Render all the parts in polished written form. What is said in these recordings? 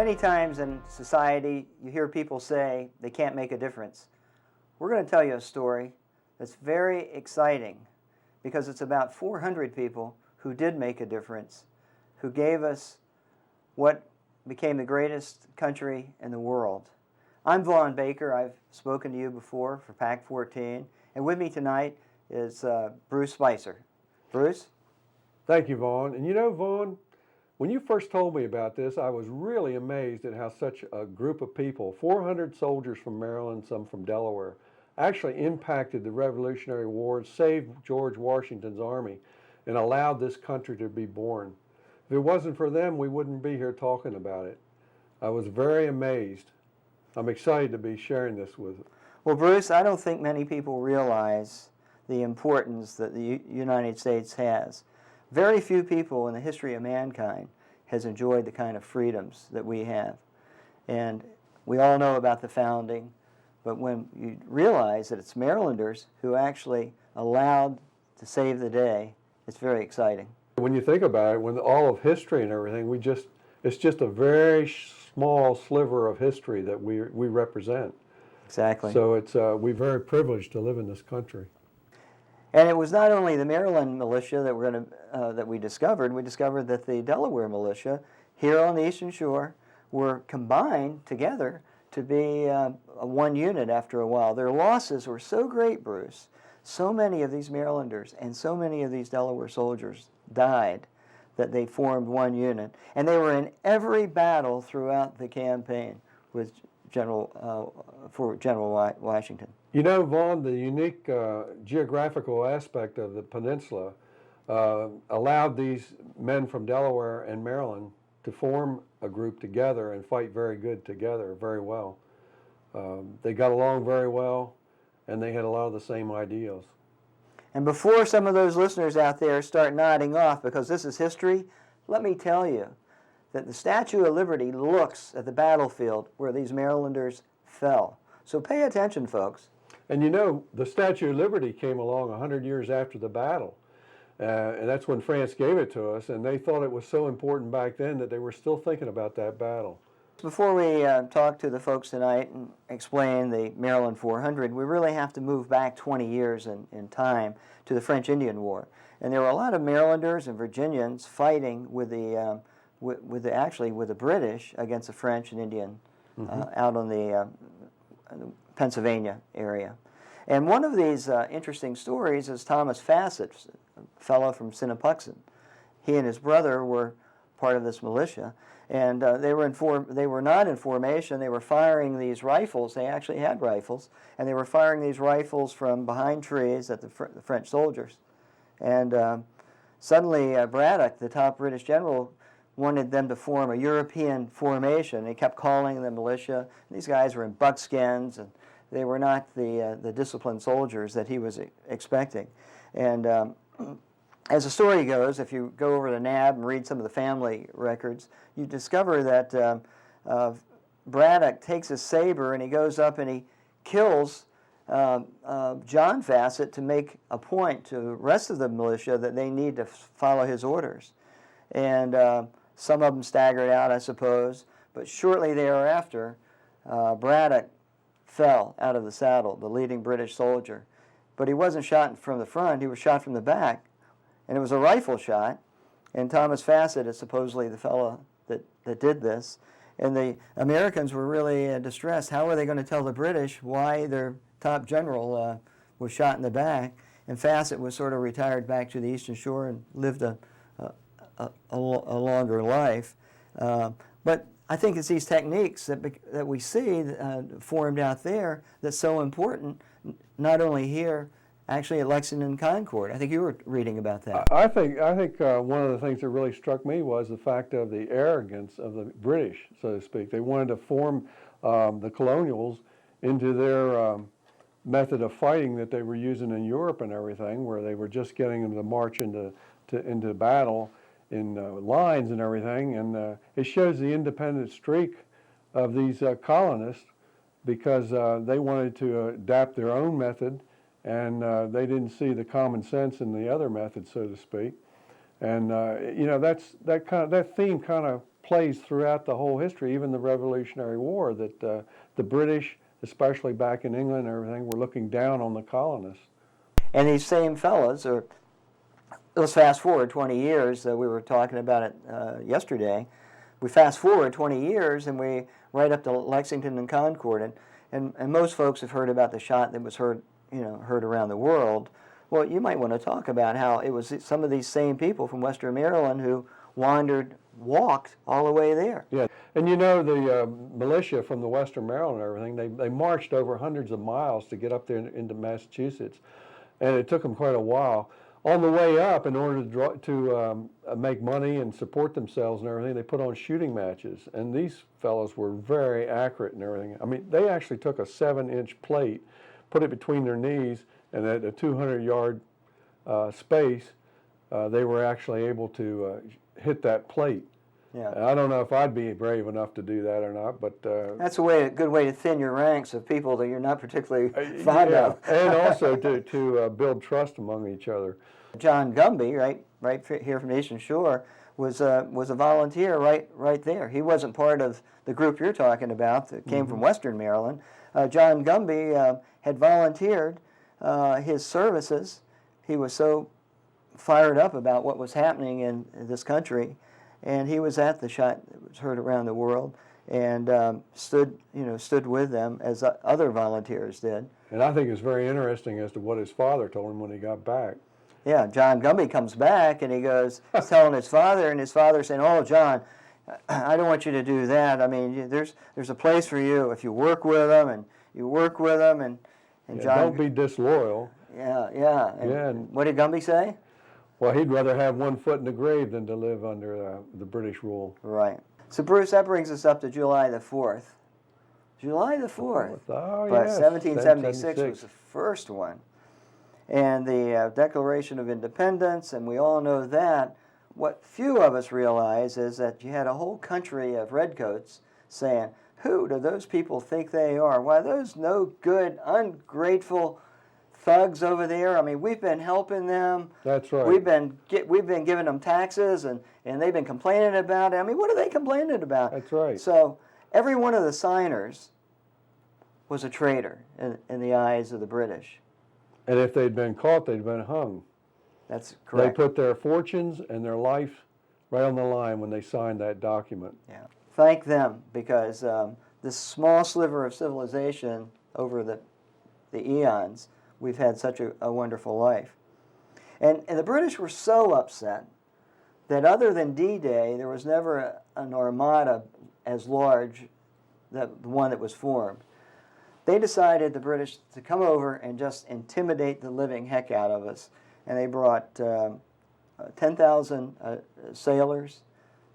Many times in society, you hear people say they can't make a difference. We're going to tell you a story that's very exciting because it's about 400 people who did make a difference, who gave us what became the greatest country in the world. I'm Vaughn Baker. I've spoken to you before for PAC 14, and with me tonight is Bruce Spicer. Bruce? Thank you, Vaughn. And you know, Vaughn, when you first told me about this, I was really amazed at how such a group of people, 400 soldiers from Maryland, some from Delaware, actually impacted the Revolutionary War, saved George Washington's army, and allowed this country to be born. If it wasn't for them, we wouldn't be here talking about it. I was very amazed. I'm excited to be sharing this with you. Well, Bruce, I don't think many people realize the importance that the United States has. Very few people in the history of mankind has enjoyed the kind of freedoms that we have. And we all know about the founding, but when you realize that it's Marylanders who actually allowed to save the day, it's very exciting. When you think about it, when all of history and everything, it's just a very small sliver of history that we represent. Exactly. So we're very privileged to live in this country. And it was not only the Maryland militia that we discovered. We discovered that the Delaware militia here on the Eastern Shore were combined together to be one unit after a while. Their losses were so great, Bruce. So many of these Marylanders and so many of these Delaware soldiers died that they formed one unit. And they were in every battle throughout the campaign with for General Washington. You know, Vaughn, the unique geographical aspect of the peninsula allowed these men from Delaware and Maryland to form a group together and fight very good together, very well. They got along very well, and they had a lot of the same ideals. And before some of those listeners out there start nodding off because this is history, let me tell you that the Statue of Liberty looks at the battlefield where these Marylanders fell. So pay attention, folks. And you know, the Statue of Liberty came along 100 years after the battle. And that's when France gave it to us, and they thought it was so important back then that they were still thinking about that battle. Before we talk to the folks tonight and explain the Maryland 400, we really have to move back 20 years in time to the French Indian War. And there were a lot of Marylanders and Virginians fighting with the British against the French and Indian out on the Pennsylvania area. And one of these interesting stories is Thomas Fassett, a fellow from Sinnapuxent. He and his brother were part of this militia, and they were not in formation. They were firing these rifles. They actually had rifles, and they were firing these rifles from behind trees at the French soldiers. And suddenly Braddock, the top British general, wanted them to form a European formation. He kept calling them militia. These guys were in buckskins, and they were not the disciplined soldiers that he was expecting. And as the story goes, if you go over to NAB and read some of the family records, you discover that Braddock takes his saber and he goes up and he kills John Fassett to make a point to the rest of the militia that they need to follow his orders. And some of them staggered out, I suppose, but shortly thereafter, Braddock fell out of the saddle, the leading British soldier. But he wasn't shot from the front, he was shot from the back, and it was a rifle shot, and Thomas Fassett is supposedly the fellow that did this. And the Americans were really distressed. How were they going to tell the British why their top general was shot in the back? And Fassett was sort of retired back to the Eastern Shore and lived a longer life. But I think it's these techniques that we see formed out there that's so important, not only here, actually at Lexington and Concord. I think you were reading about that. I think one of the things that really struck me was the fact of the arrogance of the British, so to speak. They wanted to form the Colonials into their method of fighting that they were using in Europe and everything, where they were just getting them to march into battle in lines and everything, and it shows the independent streak of these colonists because they wanted to adapt their own method, and they didn't see the common sense in the other method, so to speak. And you know, that theme kind of plays throughout the whole history, even the Revolutionary War, that the British, especially back in England and everything, were looking down on the colonists. And these same fellows, or let's fast forward 20 years, we were talking about it yesterday. We fast forward 20 years and we right up to Lexington and Concord, and most folks have heard about the shot that was heard around the world. Well, you might want to talk about how it was some of these same people from Western Maryland who walked all the way there. Yeah, and the militia from the Western Maryland and everything, they marched over hundreds of miles to get up there into Massachusetts, and it took them quite a while. On the way up, in order to make money and support themselves and everything, they put on shooting matches, and these fellows were very accurate and everything. I mean, they actually took a 7-inch plate, put it between their knees, and at a 200-yard space, they were actually able to hit that plate. Yeah. And I don't know if I'd be brave enough to do that or not, but that's a good way to thin your ranks of people that you're not particularly fond of. And also to build trust among each other. John Gumby, right here from the Eastern Shore, was a volunteer right there. He wasn't part of the group you're talking about that came from Western Maryland. John Gumby had volunteered his services. He was so fired up about what was happening in this country, and he was at the shot that was heard around the world, and stood with them as other volunteers did. And I think it's very interesting as to what his father told him when he got back. Yeah, John Gumby comes back and he goes, he's telling his father, and his father's saying, "Oh, John, I don't want you to do that. I mean, there's a place for you if you work with them, and you work with them, and John, don't be disloyal." Yeah. And what did Gumby say? Well, he'd rather have one foot in the grave than to live under the British rule. Right. So, Bruce, that brings us up to July the 4th. July the 4th. Oh, but yes. 1776 was the first one. And the Declaration of Independence, and we all know that. What few of us realize is that you had a whole country of redcoats saying, "Who do those people think they are? Why, those no good, ungrateful thugs over there. I mean, we've been helping them. That's right. We've been giving them taxes, and they've been complaining about it. I mean, what are they complaining about?" That's right. So every one of the signers was a traitor in the eyes of the British. And if they'd been caught, they'd been hung. That's correct. They put their fortunes and their life right on the line when they signed that document. Yeah. Thank them, because this small sliver of civilization over the eons, we've had such a wonderful life. And the British were so upset that other than D-Day, there was never an armada as large the one that was formed. They decided, the British, to come over and just intimidate the living heck out of us. And they brought 10,000 sailors.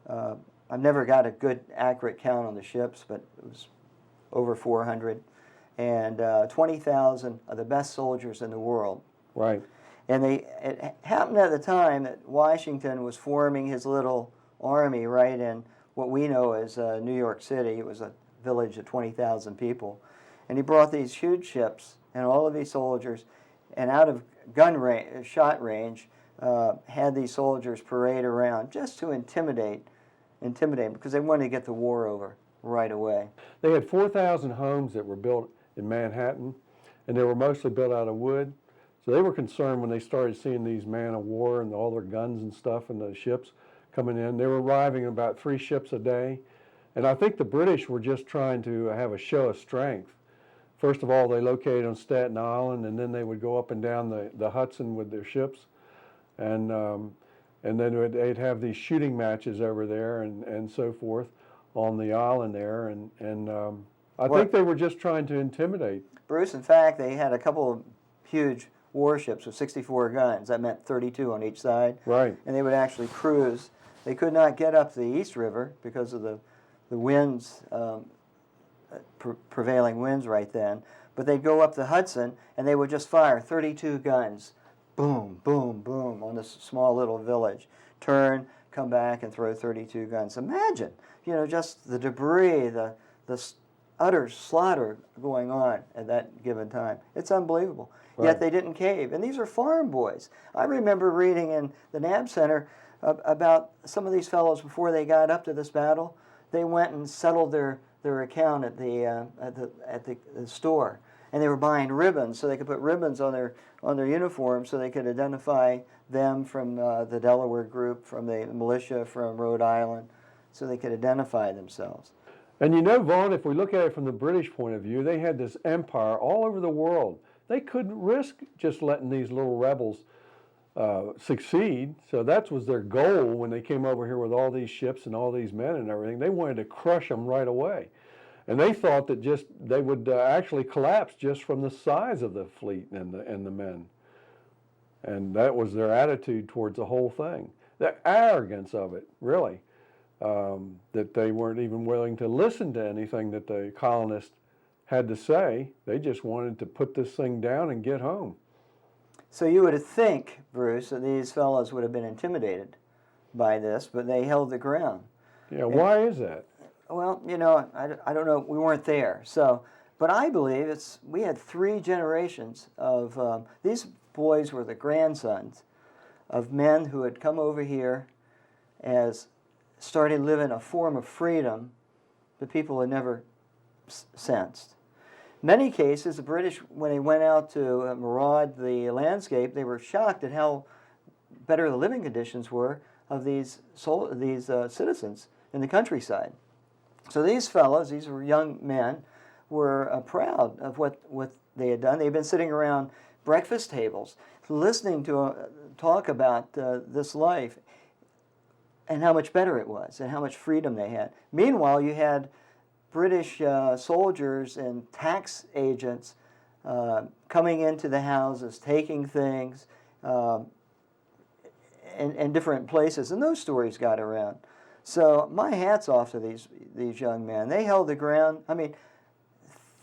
I've never got a good, accurate count on the ships, but it was over 400. And 20,000 of the best soldiers in the world. Right. And it happened at the time that Washington was forming his little army right in what we know as New York City. It was a village of 20,000 people. And he brought these huge ships and all of these soldiers, and out of shot range, had these soldiers parade around just to intimidate them, because they wanted to get the war over right away. They had 4,000 homes that were built in Manhattan, and they were mostly built out of wood. So they were concerned when they started seeing these man of war and all their guns and stuff and the ships coming in. They were arriving in about 3 ships a day. And I think the British were just trying to have a show of strength. First of all, they located on Staten Island, and then they would go up and down the Hudson with their ships. And then they'd have these shooting matches over there and so forth on the island there. And I think they were just trying to intimidate. Bruce, in fact, they had a couple of huge warships with 64 guns. That meant 32 on each side. Right. And they would actually cruise. They could not get up the East River because of the winds, prevailing winds right then. But they'd go up the Hudson, and they would just fire 32 guns. Boom, boom, boom, on this small little village. Turn, come back, and throw 32 guns. Imagine, just the debris, the utter slaughter going on at that given time. It's unbelievable. Right. Yet they didn't cave. And these are farm boys. I remember reading in the NAB Center about some of these fellows before they got up to this battle. They went and settled their account at the store, and they were buying ribbons so they could put ribbons on their uniform so they could identify them from the Delaware group, from the militia, from Rhode Island, so they could identify themselves. And you know, Vaughn, if we look at it from the British point of view, they had this empire all over the world. They couldn't risk just letting these little rebels succeed. So that was their goal when they came over here with all these ships and all these men and everything. They wanted to crush them right away. And they thought that they would actually collapse just from the size of the fleet and the men. And that was their attitude towards the whole thing. The arrogance of it, really, that they weren't even willing to listen to anything that the colonists had to say. They just wanted to put this thing down and get home. So you would think, Bruce, that these fellows would have been intimidated by this, but they held the ground. Yeah, why is that? Well, you know, I don't know. We weren't there. So, but I believe we had 3 generations of, these boys were the grandsons of men who had come over here as started living a form of freedom that people had never sensed. Many cases, the British, when they went out to maraud the landscape, they were shocked at how better the living conditions were of these citizens in the countryside. So these fellows, these were young men, were proud of what they had done. They had been sitting around breakfast tables, listening to talk about this life and how much better it was and how much freedom they had. Meanwhile, you had British soldiers and tax agents coming into the houses, taking things in different places, and those stories got around. So my hat's off to these young men. They held the ground. I mean,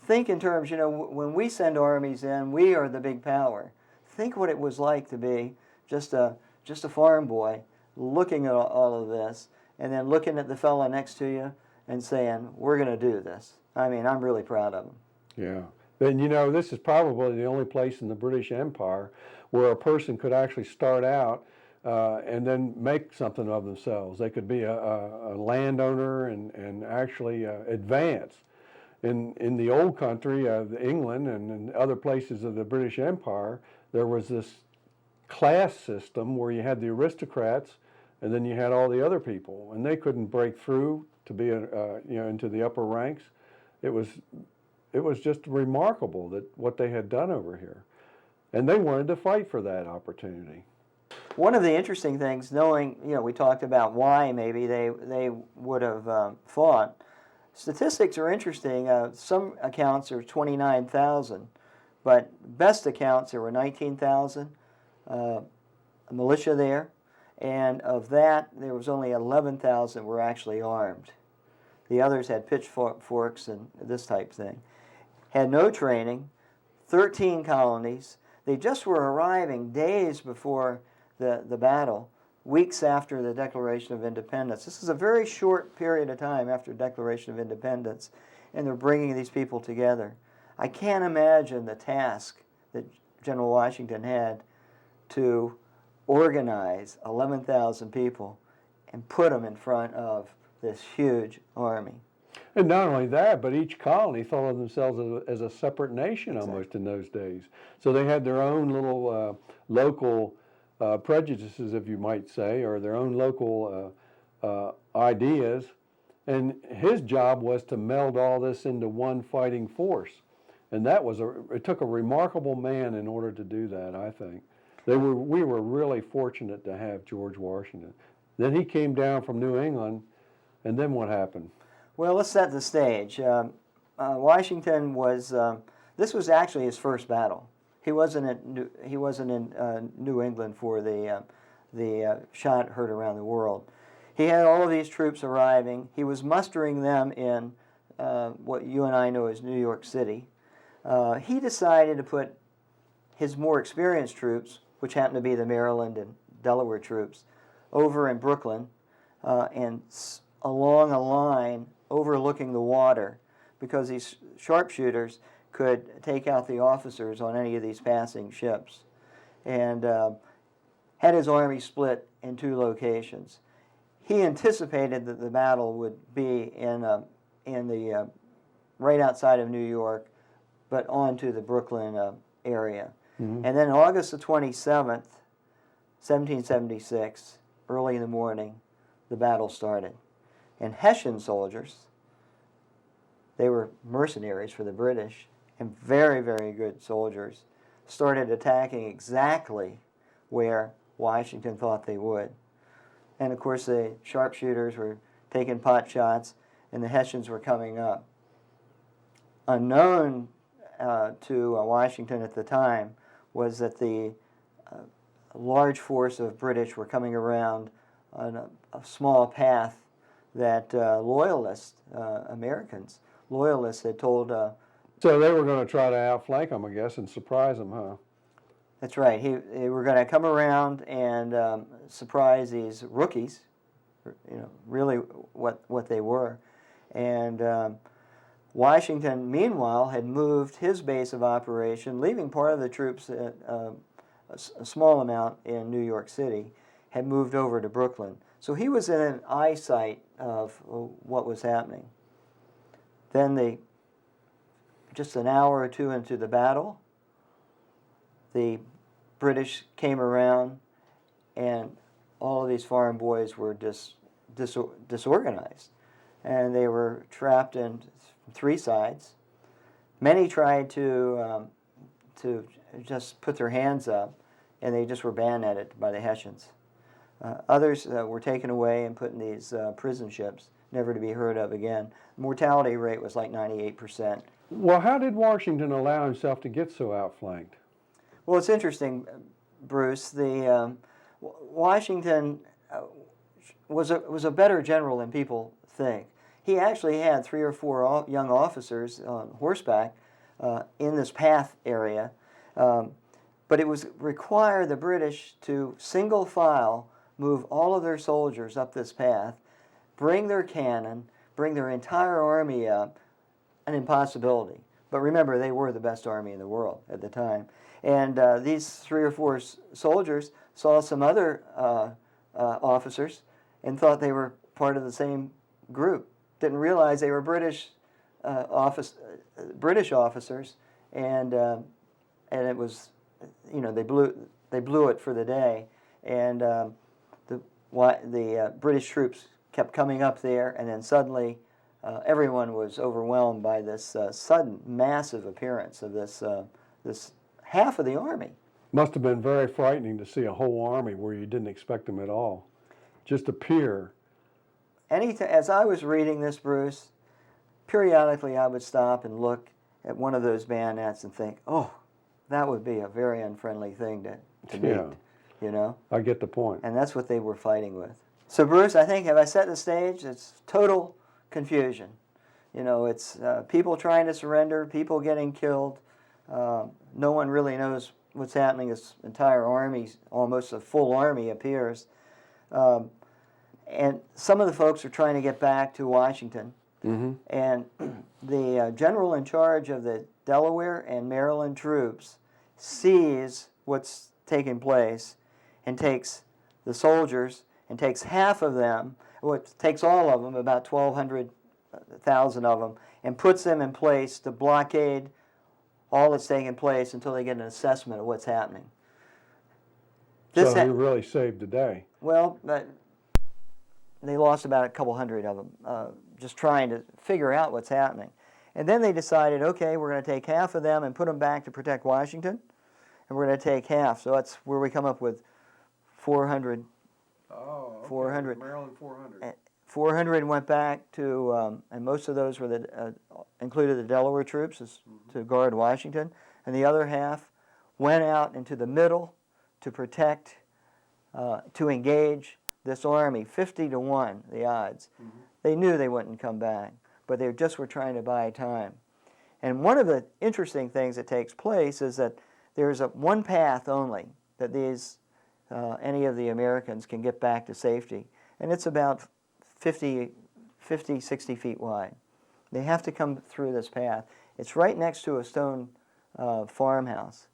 think in terms, you know, when we send armies in, we are the big power. Think what it was like to be just a farm boy looking at all of this and then looking at the fellow next to you and saying, we're going to do this. I mean, I'm really proud of them. Yeah. And you know, this is probably the only place in the British Empire where a person could actually start out and then make something of themselves. They could be a landowner and actually advance. In the old country of England and in other places of the British Empire, there was this class system where you had the aristocrats and then you had all the other people, and they couldn't break through to be into the upper ranks. It was just remarkable that what they had done over here, and they wanted to fight for that opportunity. One of the interesting things, knowing, you know, we talked about why maybe they would have fought. Statistics are interesting. Some accounts are 29,000, but best accounts there were 19,000 militia there, and of that there was only 11,000 were actually armed. The others had pitchforks and this type thing. Had no training, 13 colonies. They just were arriving days before the battle, weeks after the Declaration of Independence. This is a very short period of time after Declaration of Independence, and they're bringing these people together. I can't imagine the task that General Washington had to organize 11,000 people and put them in front of this huge army. And not only that, but each colony thought of themselves as a separate nation almost in those days. So they had their own little local prejudices, if you might say, or their own local ideas. And his job was to meld all this into one fighting force. And that was it took a remarkable man in order to do that, I think. We were really fortunate to have George Washington. Then he came down from New England, and then what happened? Well, let's set the stage. Washington was, this was actually his first battle. He wasn't in New England for the shot heard around the world. He had all of these troops arriving. He was mustering them in what you and I know as New York City. He decided to put his more experienced troops, which happened to be the Maryland and Delaware troops, over in Brooklyn and along a line overlooking the water, because these sharpshooters could take out the officers on any of these passing ships. And had his army split in two locations. He anticipated that the battle would be in the right outside of New York, but onto the Brooklyn area. And then August the 27th, 1776, early in the morning, the battle started. And Hessian soldiers, they were mercenaries for the British, and very, very good soldiers, started attacking exactly where Washington thought they would. And of course the sharpshooters were taking pot shots, and the Hessians were coming up. Unknown to Washington at the time was that the large force of British were coming around on a small path that loyalists, Americans, loyalists had told. So they were going to try to outflank them, I guess, and surprise them, huh? That's right. They were going to come around and surprise these rookies, really what they were. And Washington, meanwhile, had moved his base of operation, leaving part of the troops, a small amount in New York City, had moved over to Brooklyn. So he was in an eyesight of what was happening. Then just an hour or two into the battle, the British came around, and all of these farm boys were disorganized, and they were trapped in three sides. Many tried to just put their hands up, and they just were bayoneted by the Hessians. Others were taken away and put in these prison ships, never to be heard of again. The mortality rate was like 98%. Well, how did Washington allow himself to get so outflanked? Well, it's interesting, Bruce. Washington was a better general than people think. He actually had 3 or 4 young officers on horseback in this path area, but it was required the British to single file move all of their soldiers up this path, bring their cannon, bring their entire army up, an impossibility. But remember, they were the best army in the world at the time. And these 3 or 4 soldiers saw some other officers and thought they were part of the same group. Didn't realize they were British officers, and it was, they blew it for the day. And the British troops kept coming up there, and then suddenly everyone was overwhelmed by this sudden, massive appearance of this half of the army. Must have been very frightening to see a whole army where you didn't expect them at all just appear. As I was reading this, Bruce, periodically I would stop and look at one of those bayonets and think, oh, that would be a very unfriendly thing to meet, I get the point. And that's what they were fighting with. So, Bruce, I think, have I set the stage? It's total confusion. It's people trying to surrender, people getting killed. No one really knows what's happening. This entire army, almost a full army, appears. And some of the folks are trying to get back to Washington. Mm-hmm. And the general in charge of the Delaware and Maryland troops sees what's taking place and takes the soldiers and takes half of them, takes all of them, about 1,200,000 of them, and puts them in place to blockade all that's taking place until they get an assessment of what's happening. So he really saved the day. Well, they lost about a couple hundred of them, just trying to figure out what's happening. And then they decided, okay, we're going to take half of them and put them back to protect Washington, and we're going to take half. So that's where we come up with 400. Oh, okay. 400. Maryland 400. 400 went back to, and most of those were included the Delaware troops to guard Washington, and the other half went out into the middle to protect, to engage this army. 50-1, the odds. Mm-hmm. They knew they wouldn't come back, but they just were trying to buy time. And one of the interesting things that takes place is that there's one path only that any of the Americans can get back to safety, and it's about 50, 60 feet wide. They have to come through this path. It's right next to a stone farmhouse.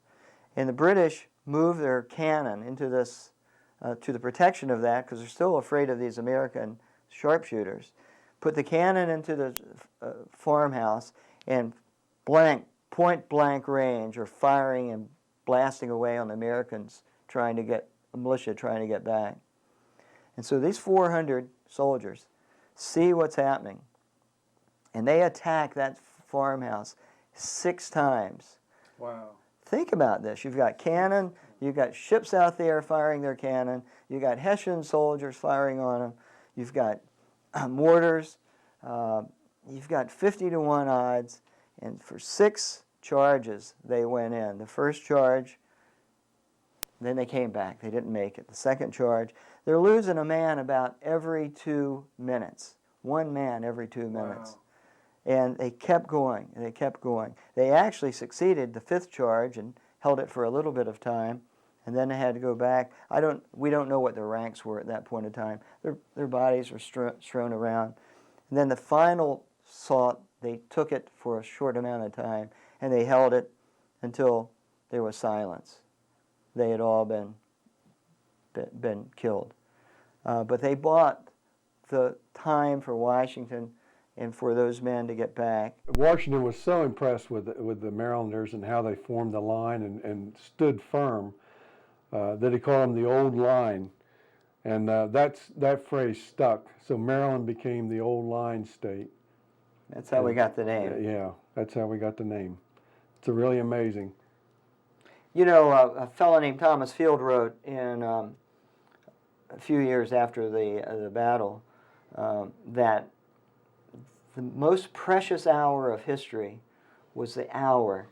And the British move their cannon into this to the protection of that, because they're still afraid of these American sharpshooters, put the cannon into the farmhouse and point blank range are firing and blasting away on the Americans trying to get, the militia trying to get back. And so these 400 soldiers see what's happening, and they attack that farmhouse 6 times. Wow. Think about this. You've got cannon, you've got ships out there firing their cannon, you've got Hessian soldiers firing on them, you've got mortars, you've got 50-to-1 odds, and for 6 charges they went in. The first charge, then they came back. They didn't make it. The second charge, they're losing a man about every 2 minutes. 1 man every 2 minutes. Wow. And they kept going, and they kept going. They actually succeeded the 5th charge and held it for a little bit of time, and then they had to go back. We don't know what their ranks were at that point in time. Their bodies were strewn around. And then the final assault, they took it for a short amount of time, and they held it until there was silence. They had all been killed. But they bought the time for Washington and for those men to get back. Washington was so impressed with the Marylanders and how they formed the line and stood firm that he called them the old line. And that phrase stuck. So Maryland became the old line state. That's how we got the name. Yeah, that's how we got the name. It's really amazing. You know, a fellow named Thomas Field wrote in a few years after the battle that the most precious hour of history was the hour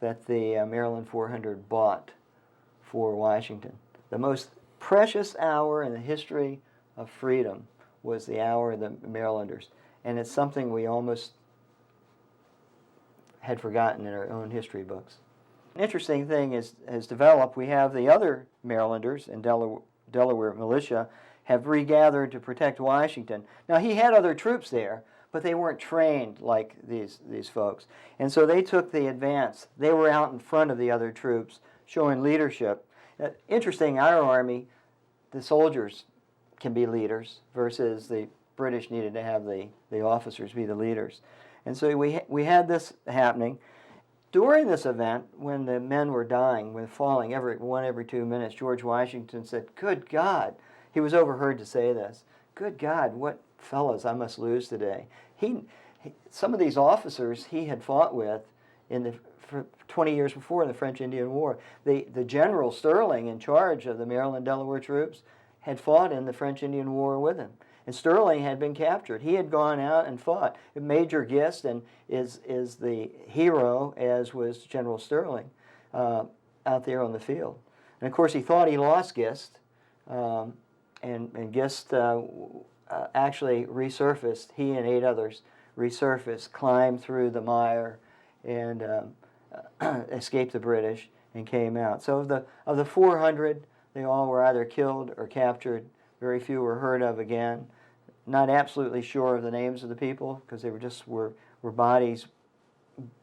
that the Maryland 400 bought for Washington. The most precious hour in the history of freedom was the hour of the Marylanders. And it's something we almost had forgotten in our own history books. An interesting thing has developed. We have the other Marylanders and Delaware militia have regathered to protect Washington. Now, he had other troops there, but they weren't trained like these folks. And so they took the advance. They were out in front of the other troops, showing leadership. Interesting, our Army, the soldiers can be leaders, versus the British needed to have the officers be the leaders. And so we had this happening. During this event, when the men were dying, when falling every 2 minutes, George Washington said, "Good God," he was overheard to say this, "Good God, what fellows I must lose today." Some of these officers he had fought with for 20 years before in the French-Indian War. The General Sterling, in charge of the Maryland-Delaware troops, had fought in the French-Indian War with him. And Sterling had been captured. He had gone out and fought. Major Gist is the hero, as was General Sterling, out there on the field. And of course, he thought he lost Gist, and Gist actually resurfaced. He and 8 others resurfaced, climbed through the mire, and escaped the British and came out. So of the 400, they all were either killed or captured. Very few were heard of again. Not absolutely sure of the names of the people, because they were bodies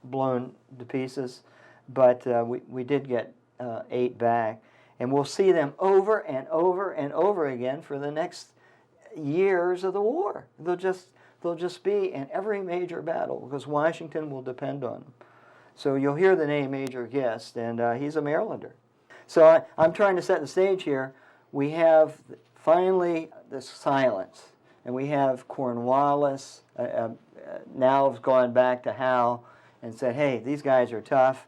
blown to pieces. But we did get 8 back, and we'll see them over and over and over again for the next years of the war. They'll just be in every major battle, because Washington will depend on them. So you'll hear the name Major Gist, and he's a Marylander. So I'm trying to set the stage here. We have finally this silence, and we have Cornwallis now has gone back to Howe and said, "Hey, these guys are tough,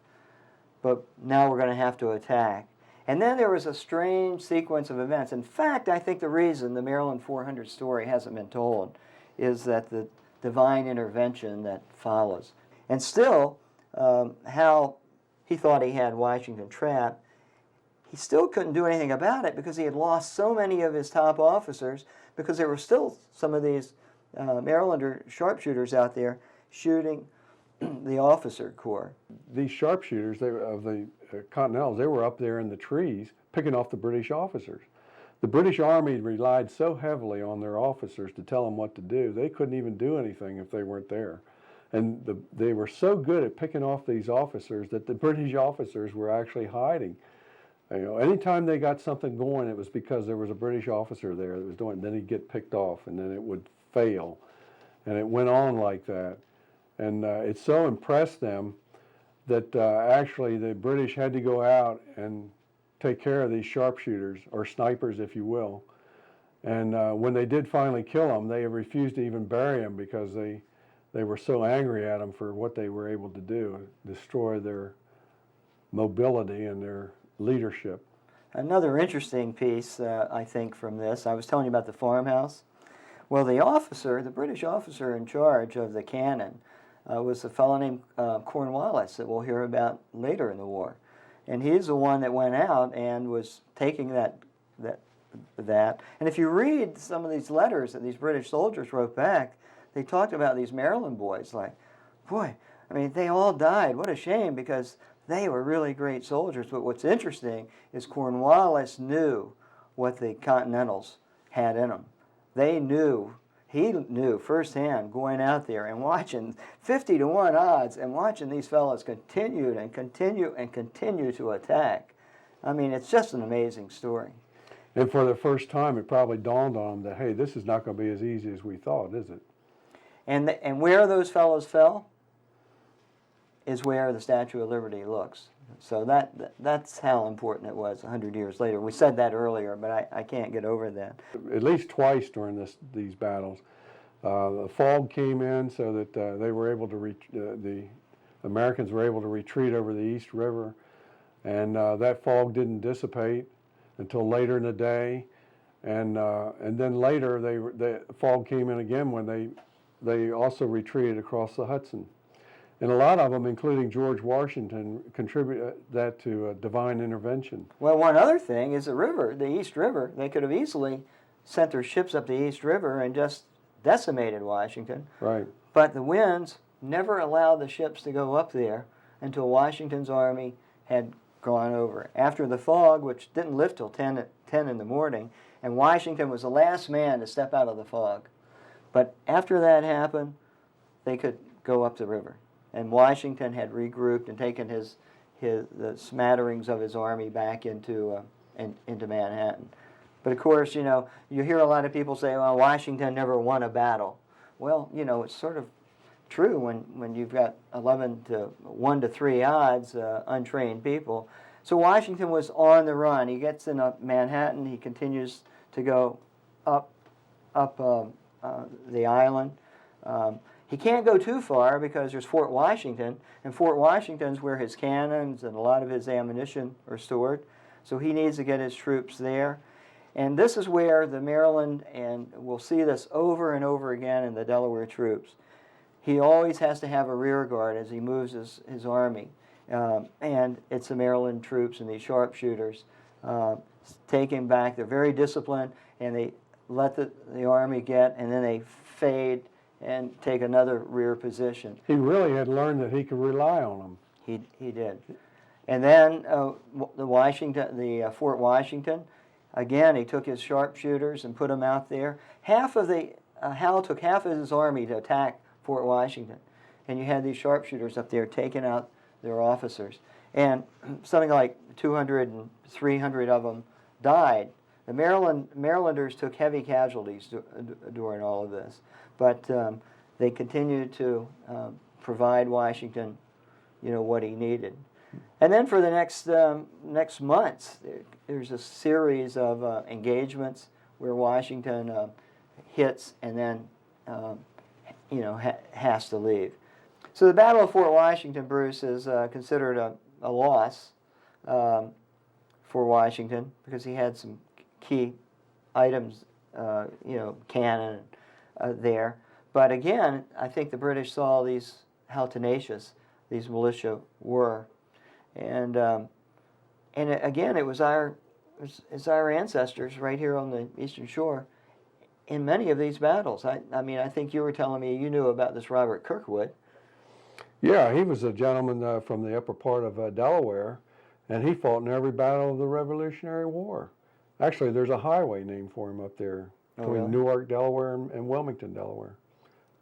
but now we're going to have to attack." And then there was a strange sequence of events. In fact, I think the reason the Maryland 400 story hasn't been told is that the divine intervention that follows. And still, Howe, he thought he had Washington trapped. He still couldn't do anything about it, because he had lost so many of his top officers, because there were still some of these Marylander sharpshooters out there shooting the officer corps. These sharpshooters of the Continentals, they were up there in the trees picking off the British officers. The British Army relied so heavily on their officers to tell them what to do, they couldn't even do anything if they weren't there. And they were so good at picking off these officers that the British officers were actually hiding. Anytime they got something going, it was because there was a British officer there that was doing it. Then he'd get picked off, and then it would fail. And it went on like that. And it so impressed them that actually the British had to go out and take care of these sharpshooters, or snipers, if you will. And when they did finally kill them, they refused to even bury them because they were so angry at them for what they were able to do, destroy their mobility and their leadership. Another interesting piece, I think, from this, I was telling you about the farmhouse. Well, the British officer in charge of the cannon was a fellow named Cornwallis that we'll hear about later in the war. And he's the one that went out and was taking that. And if you read some of these letters that these British soldiers wrote back, they talked about these Maryland boys like, boy, I mean, they all died. What a shame, because they were really great soldiers. But what's interesting is Cornwallis knew what the Continentals had in them. He knew firsthand, going out there and watching 50-to-1 odds and watching these fellows continue to attack. I mean, it's just an amazing story. And for the first time, it probably dawned on them that, hey, this is not going to be as easy as we thought, is it? And where those fellows fell is where the Statue of Liberty looks. So that's how important it was 100 years later. We said that earlier, but I can't get over that. At least twice during these battles, the fog came in so that they were able to the Americans were able to retreat over the East River, and that fog didn't dissipate until later in the day, and then later the fog came in again when they also retreated across the Hudson. And a lot of them, including George Washington, contribute that to divine intervention. Well, one other thing is the river, the East River. They could have easily sent their ships up the East River and just decimated Washington. Right. But the winds never allowed the ships to go up there until Washington's army had gone over. After the fog, which didn't lift till 10 in the morning, and Washington was the last man to step out of the fog. But after that happened, they could go up the river. And Washington had regrouped and taken the smatterings of his army back into Manhattan. But of course, you hear a lot of people say, well, Washington never won a battle. Well, it's sort of true when you've got 1 to 3 odds, untrained people. So Washington was on the run. He gets in Manhattan. He continues to go up the island. He can't go too far because there's Fort Washington, and Fort Washington's where his cannons and a lot of his ammunition are stored. So he needs to get his troops there. And this is where the Maryland, and we'll see this over and over again in the Delaware troops, he always has to have a rear guard as he moves his army. And it's the Maryland troops and these sharpshooters take him back. They're very disciplined, and they let the army get, and then they fade and take another rear position. He really had learned that he could rely on them. He did. And then the Fort Washington, again, he took his sharpshooters and put them out there. Howe took half of his army to attack Fort Washington, and you had these sharpshooters up there taking out their officers. And something like 200 and 300 of them died. The Marylanders took heavy casualties during all of this, but they continued to provide Washington, what he needed. And then for the next months, there's a series of engagements where Washington hits and then has to leave. So the Battle of Fort Washington, Bruce, is considered a loss for Washington because he had some key items, cannon there. But again, I think the British saw how tenacious these militia were, and again, it's our ancestors right here on the Eastern Shore in many of these battles. I mean, I think you were telling me you knew about this Robert Kirkwood. Yeah, he was a gentleman from the upper part of Delaware, and he fought in every battle of the Revolutionary War. Actually, there's a highway named for him up there between really? Newark, Delaware, and Wilmington, Delaware.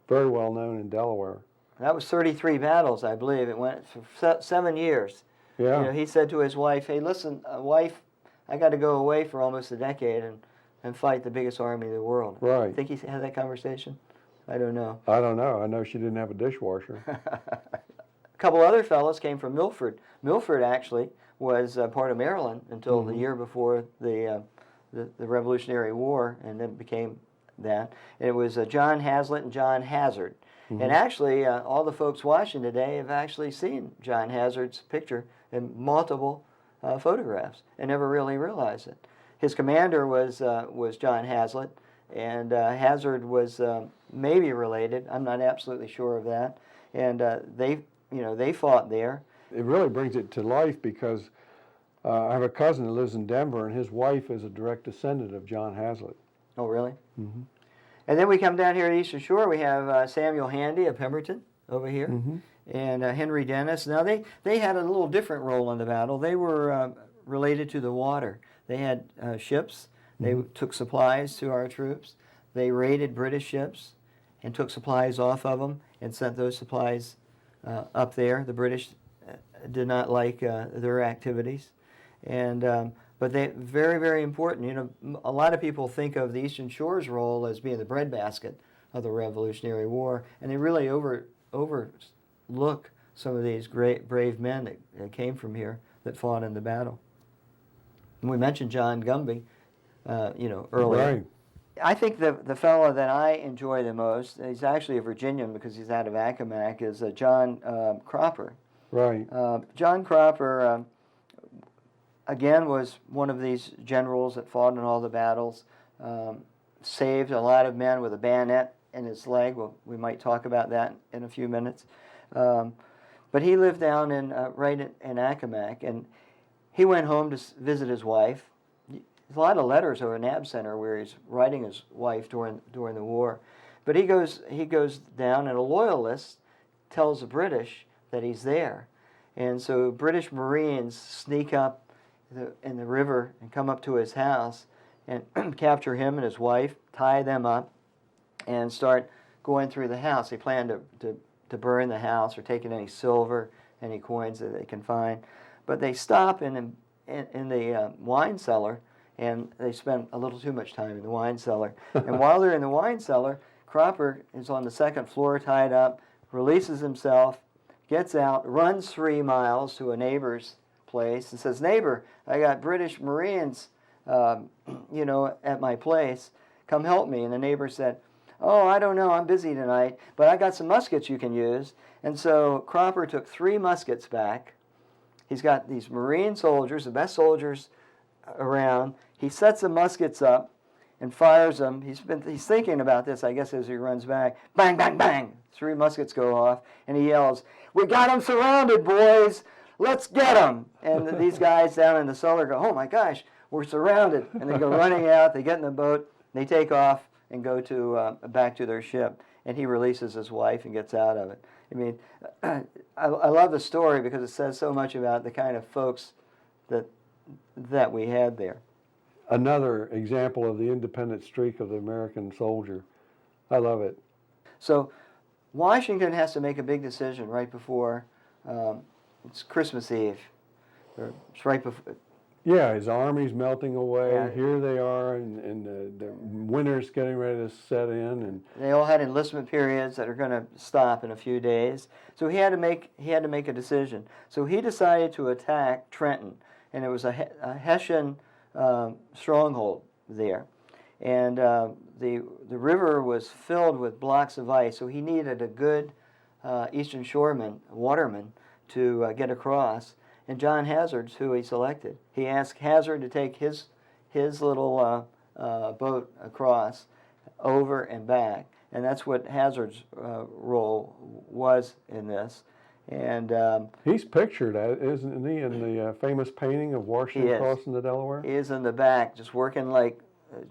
Very well known in Delaware. That was 33 battles, I believe. It went for 7 years. Yeah. You know, he said to his wife, "Hey, listen, wife, I got to go away for almost a decade and fight the biggest army in the world." Right. Think he had that conversation? I don't know. I don't know. I know she didn't have a dishwasher. A couple other fellows came from Milford. Milford actually was part of Maryland until the year before the Revolutionary War, and then became that. And it was John Hazlitt and John Hazard. And actually, all the folks watching today have actually seen John Hazard's picture in multiple photographs and never really realized it. His commander was John Hazlitt, and Hazard was maybe related. I'm not absolutely sure of that. And they fought there. It really brings it to life because I have a cousin that lives in Denver, and his wife is a direct descendant of John Hazlitt. Oh, really? Mm-hmm. And then we come down here to Eastern Shore. We have Samuel Handy of Pemberton over here, and Henry Dennis. Now, they had a little different role in the battle. They were related to the water. They had ships. They took supplies to our troops. They raided British ships and took supplies off of them and sent those supplies up there. The British did not like their activities. And but they very, very important. You know, a lot of people think of the Eastern Shore's role as being the breadbasket of the Revolutionary War, and they really overlook some of these great, brave men that came from here that fought in the battle. And we mentioned John Gumby, earlier. Right. I think the fellow that I enjoy the most, he's actually a Virginian because he's out of Accomack, is John Cropper. Right. John Cropper, again, was one of these generals that fought in all the battles, saved a lot of men with a bayonet in his leg. Well, we might talk about that in a few minutes. But he lived down right in Accomack, and he went home to visit his wife. There's a lot of letters over in Ab Center where he's writing his wife during the war. But he goes down, and a loyalist tells the British that he's there. And so British Marines sneak up in the river and come up to his house and capture him and his wife, tie them up, and start going through the house. They plan to burn the house or take in any silver, any coins that they can find. But they stop in the wine cellar, and they spend a little too much time in the wine cellar. And while they're in the wine cellar, Cropper is on the second floor tied up, releases himself, gets out, runs 3 miles to a neighbor's place and says, "Neighbor, I got British Marines, at my place. Come help me." And the neighbor said, "Oh, I don't know. I'm busy tonight, but I got some muskets you can use." And so Cropper took 3 muskets back. He's got these Marine soldiers, the best soldiers around. He sets the muskets up and fires them. He's thinking about this, I guess, as he runs back. Bang, bang, bang. 3 muskets go off, and he yells, "We got them surrounded, boys. Let's get them." And these guys down in the cellar go, "Oh my gosh, we're surrounded." And they go running out. They get in the boat. They take off and go back to their ship. And he releases his wife and gets out of it. I mean, I love the story because it says so much about the kind of folks that we had there. Another example of the independent streak of the American soldier. I love it. So Washington has to make a big decision right before it's Christmas Eve. It's right before. Yeah, his army's melting away. Yeah. Here they are, and the winter's getting ready to set in, and They all had enlistment periods that are going to stop in a few days. So he had to make a decision. So he decided to attack Trenton, and it was a Hessian stronghold there, and the river was filled with blocks of ice. So he needed a good Eastern Shoreman, waterman, to get across. And John Hazard's who he selected. He asked Hazard to take his little boat across, over and back, and that's what Hazard's role was in this. And he's pictured, isn't he, in the famous painting of Washington crossing the Delaware? He is in the back, just working like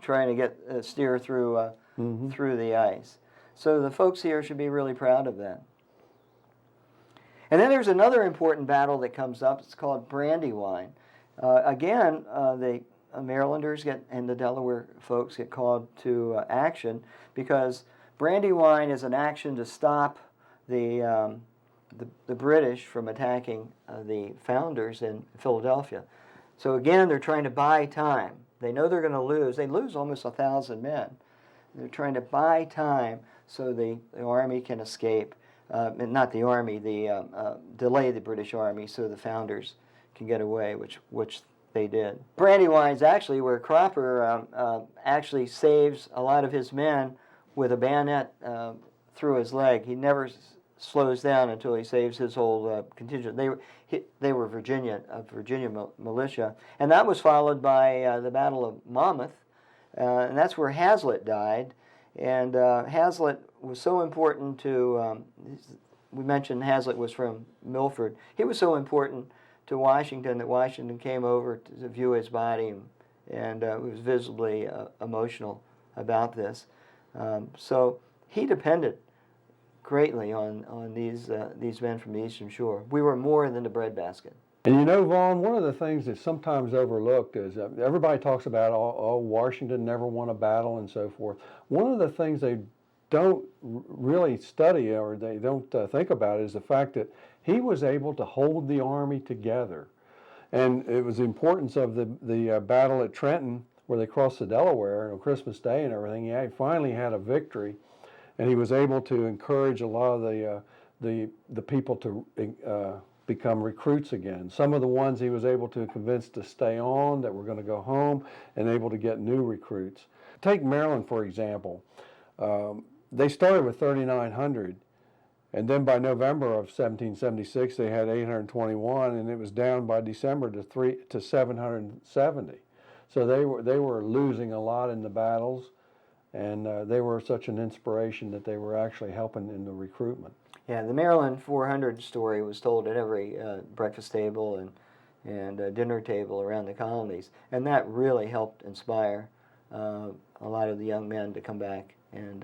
trying to get steer through through the ice. So the folks here should be really proud of that. And then there's another important battle that comes up. It's called Brandywine. Again, the Marylanders and the Delaware folks get called to action because Brandywine is an action to stop the the British from attacking the founders in Philadelphia. So again, they're trying to buy time. They know they're going to lose. They lose almost 1,000 men. They're trying to buy time so the army can escape. Not the army, delay the British army so the founders can get away, which they did. Brandywine's actually where Cropper actually saves a lot of his men with a bayonet through his leg. He never slows down until he saves his whole contingent. They were Virginia militia, and that was followed by the Battle of Monmouth, and that's where Hazlitt died. And Hazlitt was so important to. We mentioned Hazlitt was from Milford. He was so important to Washington that Washington came over to view his body, and was visibly emotional about this. So he depended greatly on these men from the Eastern Shore. We were more than the breadbasket. And you know, Vaughn, one of the things that's sometimes overlooked is everybody talks about, oh, Washington never won a battle and so forth. One of the things they don't really study or they don't think about is the fact that he was able to hold the army together. And it was the importance of the battle at Trenton where they crossed the Delaware on Christmas Day and everything. He finally had a victory, and he was able to encourage a lot of the people to become recruits again. Some of the ones he was able to convince to stay on, that were going to go home, and able to get new recruits. Take Maryland, for example. They started with 3,900, and then by November of 1776, they had 821, and it was down by December to 770. So they were losing a lot in the battles, and they were such an inspiration that they were actually helping in the recruitment. Yeah, the Maryland 400 story was told at every breakfast table and dinner table around the colonies, and that really helped inspire a lot of the young men to come back and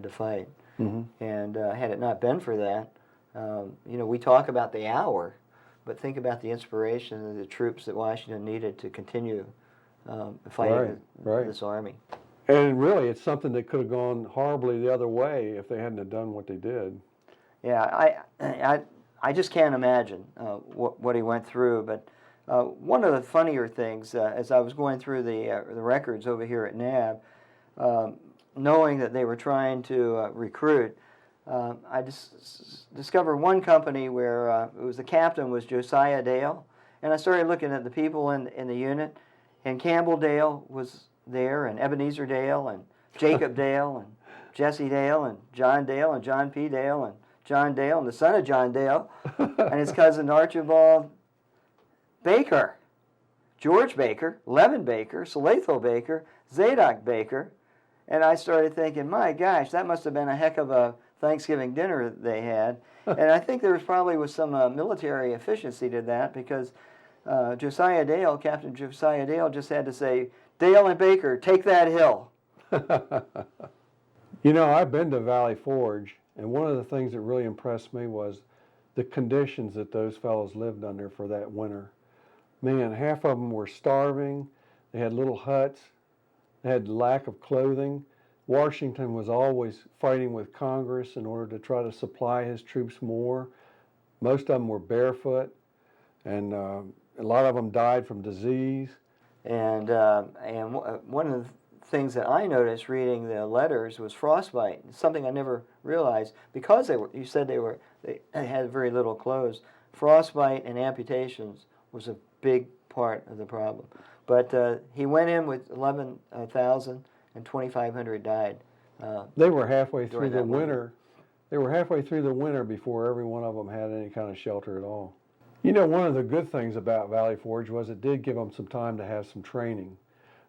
to fight. Mm-hmm. And had it not been for that, we talk about the hour, but think about the inspiration of the troops that Washington needed to continue fighting this army. And really, it's something that could have gone horribly the other way if they hadn't have done what they did. Yeah, I just can't imagine what he went through. But one of the funnier things, as I was going through the records over here at NAB, knowing that they were trying to recruit, I discovered one company where the captain was Josiah Dale, and I started looking at the people in the unit, and Campbell Dale was there, and Ebenezer Dale, and Jacob Dale, and Jesse Dale, and John P. Dale, and John Dale, and the son of John Dale, and his cousin Archibald Baker, George Baker, Levin Baker, Salatho Baker, Zadok Baker. And I started thinking, my gosh, that must have been a heck of a Thanksgiving dinner they had. And I think there was probably some military efficiency to that, because Josiah Dale, Captain Josiah Dale, just had to say, Dale and Baker, take that hill. You know, I've been to Valley Forge, and one of the things that really impressed me was the conditions that those fellows lived under for that winter. Man, half of them were starving. They had little huts. They had lack of clothing. Washington was always fighting with Congress in order to try to supply his troops more. Most of them were barefoot, and a lot of them died from disease. And one of the things that I noticed reading the letters was frostbite. It's something I never realized, because you said they had very little clothes. Frostbite and amputations was a big part of the problem. But he went in with 11,000, and 2,500 died. They were halfway through the winter. They were halfway through the winter before every one of them had any kind of shelter at all. You know, one of the good things about Valley Forge was it did give them some time to have some training.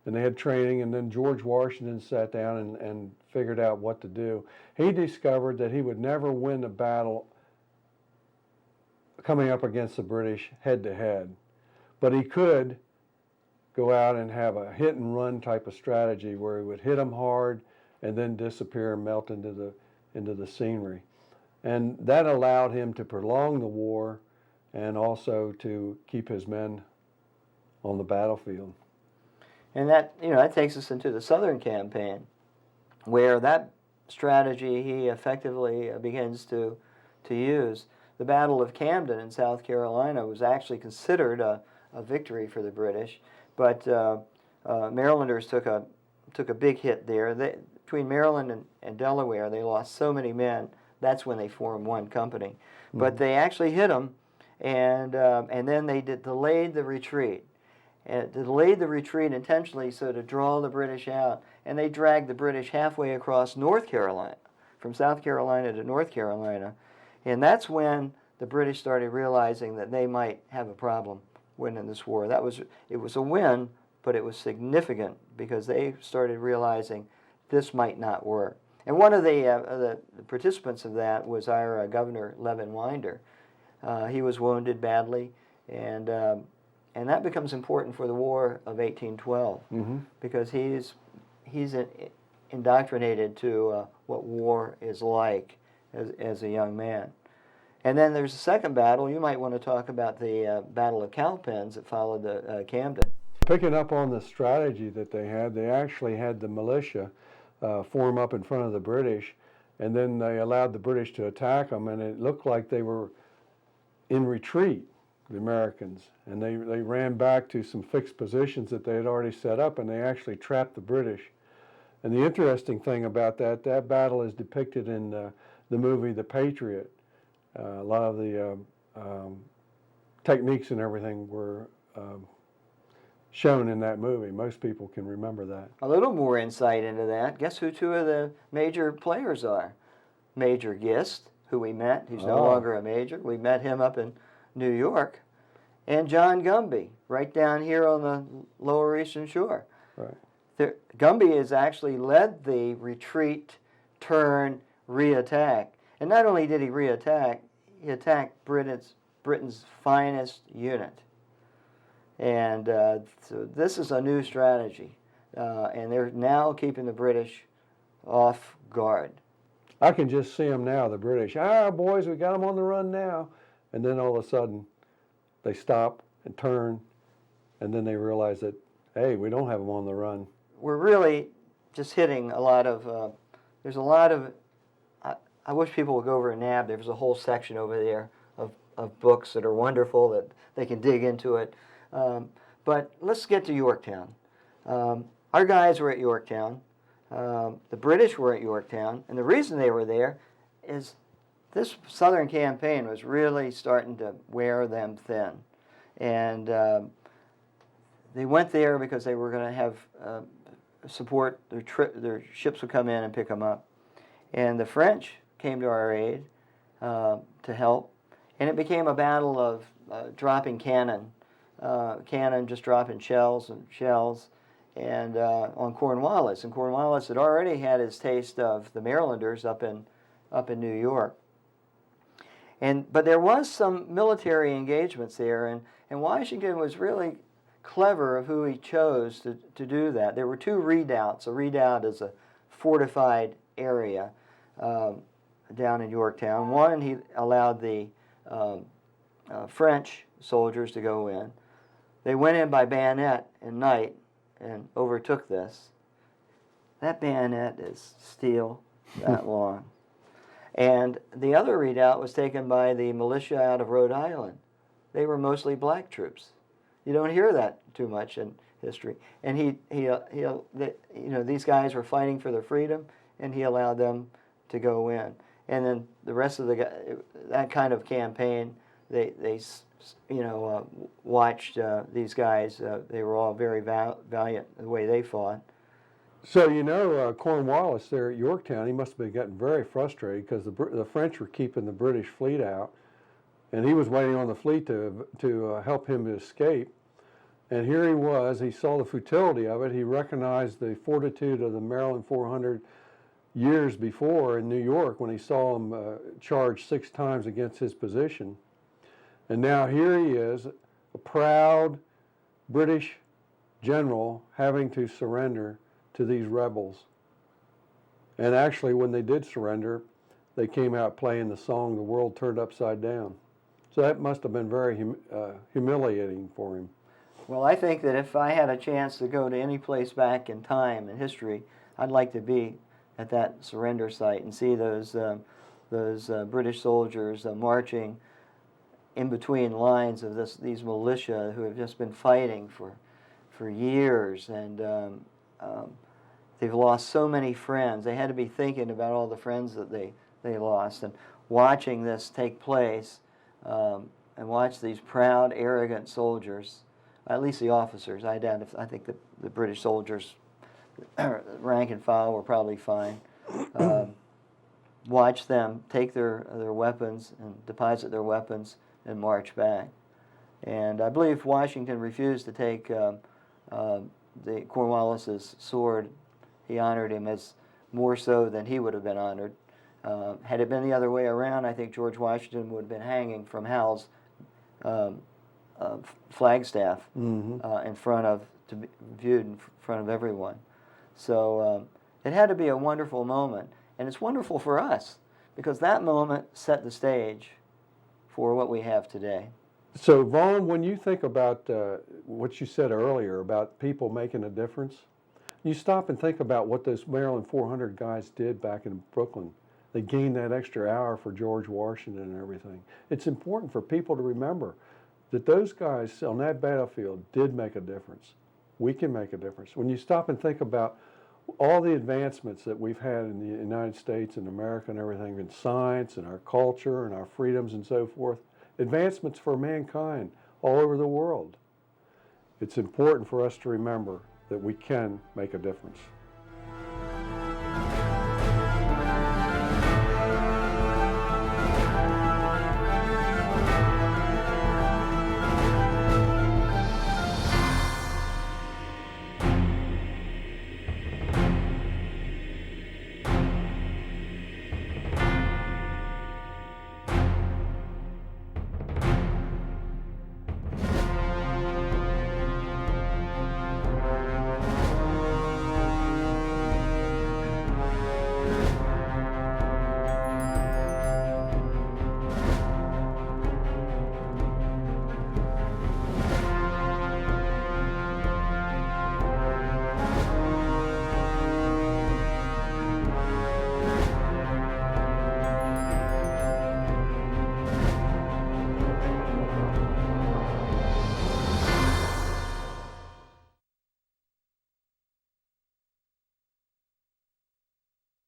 And they had training, and then George Washington sat down and figured out what to do. He discovered that he would never win a battle coming up against the British head-to-head, but he could go out and have a hit-and-run type of strategy where he would hit them hard and then disappear and melt into the scenery. And that allowed him to prolong the war and also to keep his men on the battlefield. And that takes us into the Southern campaign, where that strategy he effectively begins to use. the Battle of Camden in South Carolina was actually considered a victory for the British, but Marylanders took a big hit there. Between Maryland and Delaware, they lost so many men. That's when they formed one company. But they actually hit them, and then they delayed the retreat. And delayed the retreat intentionally so to draw the British out, and they dragged the British halfway across North Carolina, from South Carolina to North Carolina, and that's when the British started realizing that they might have a problem winning this war. It was a win, but it was significant because they started realizing this might not work. And one of the participants of that was our Governor Levin Winder. He was wounded badly, and that becomes important for the War of 1812 because he's indoctrinated to what war is like as a young man. And then there's a second battle. You might want to talk about the Battle of Cowpens that followed the Camden. Picking up on the strategy that they actually had the militia form up in front of the British, and then they allowed the British to attack them, and it looked like they were in retreat, the Americans, and they ran back to some fixed positions that they had already set up, and they actually trapped the British. And the interesting thing about that battle is depicted in the movie The Patriot. A lot of the techniques and everything were shown in that movie. Most people can remember that. A little more insight into that. Guess who two of the major players are? Major Gist, who we met. He's no longer a major. We met him up in New York. And John Gumby, right down here on the Lower Eastern Shore. Right. Gumby has actually led the retreat, turn, re-attack. And not only did he re-attack, he attacked Britain's finest unit. And so this is a new strategy. And they're now keeping the British off guard. I can just see them now, the British. Boys, we got them on the run now. And then all of a sudden, they stop and turn, and then they realize that, hey, we don't have them on the run. We're really just hitting a lot of, there's a lot of, I wish people would go over to NAB. There's a whole section over there of books that are wonderful that they can dig into it. But let's get to Yorktown. Our guys were at Yorktown. The British were at Yorktown. And the reason they were there is this Southern campaign was really starting to wear them thin. And they went there because they were going to have support. Their ships would come in and pick them up. And the French came to our aid to help. And it became a battle of dropping cannon. Cannon just dropping shells and on Cornwallis. And Cornwallis had already had his taste of the Marylanders up in New York. But there was some military engagements there, and Washington was really clever of who he chose to do that. There were two redoubts. A redoubt is a fortified area down in Yorktown. One, he allowed the French soldiers to go in. They went in by bayonet at night and overtook this. That bayonet is steel that long. And the other redoubt was taken by the militia out of Rhode Island. They were mostly black troops. You don't hear that too much in history. And these guys were fighting for their freedom, and he allowed them to go in. And then the rest of that kind of campaign, they watched these guys. They were all very valiant the way they fought. So, Cornwallis there at Yorktown, he must have been getting very frustrated because the French were keeping the British fleet out, and he was waiting on the fleet to help him escape. And here he was. He saw the futility of it. He recognized the fortitude of the Maryland 400 years before in New York when he saw them charge 6 times against his position. And now here he is, a proud British general having to surrender to these rebels. And actually, when they did surrender, they came out playing the song, "The World Turned Upside Down." So that must have been very humiliating for him. Well, I think that if I had a chance to go to any place back in time in history, I'd like to be at that surrender site and see those British soldiers marching in between lines of these militia who have just been fighting for years, and they've lost so many friends. They had to be thinking about all the friends that they lost, and watching this take place, and watch these proud, arrogant soldiers, at least the officers. I think the British soldiers, rank and file, were probably fine. Watch them take their weapons and deposit their weapons and march back. And I believe Washington refused to take Cornwallis's sword. He honored him as more so than he would have been honored. Had it been the other way around, I think George Washington would have been hanging from Howe's flagstaff in front of, to be viewed in front of everyone. So it had to be a wonderful moment, and it's wonderful for us because that moment set the stage for what we have today. So, Vaughn, when you think about what you said earlier about people making a difference, you stop and think about what those Maryland 400 guys did back in Brooklyn. They gained that extra hour for George Washington and everything. It's important for people to remember that those guys on that battlefield did make a difference. We can make a difference. When you stop and think about all the advancements that we've had in the United States and America and everything, in science and our culture and our freedoms and so forth, advancements for mankind all over the world, it's important for us to remember that we can make a difference.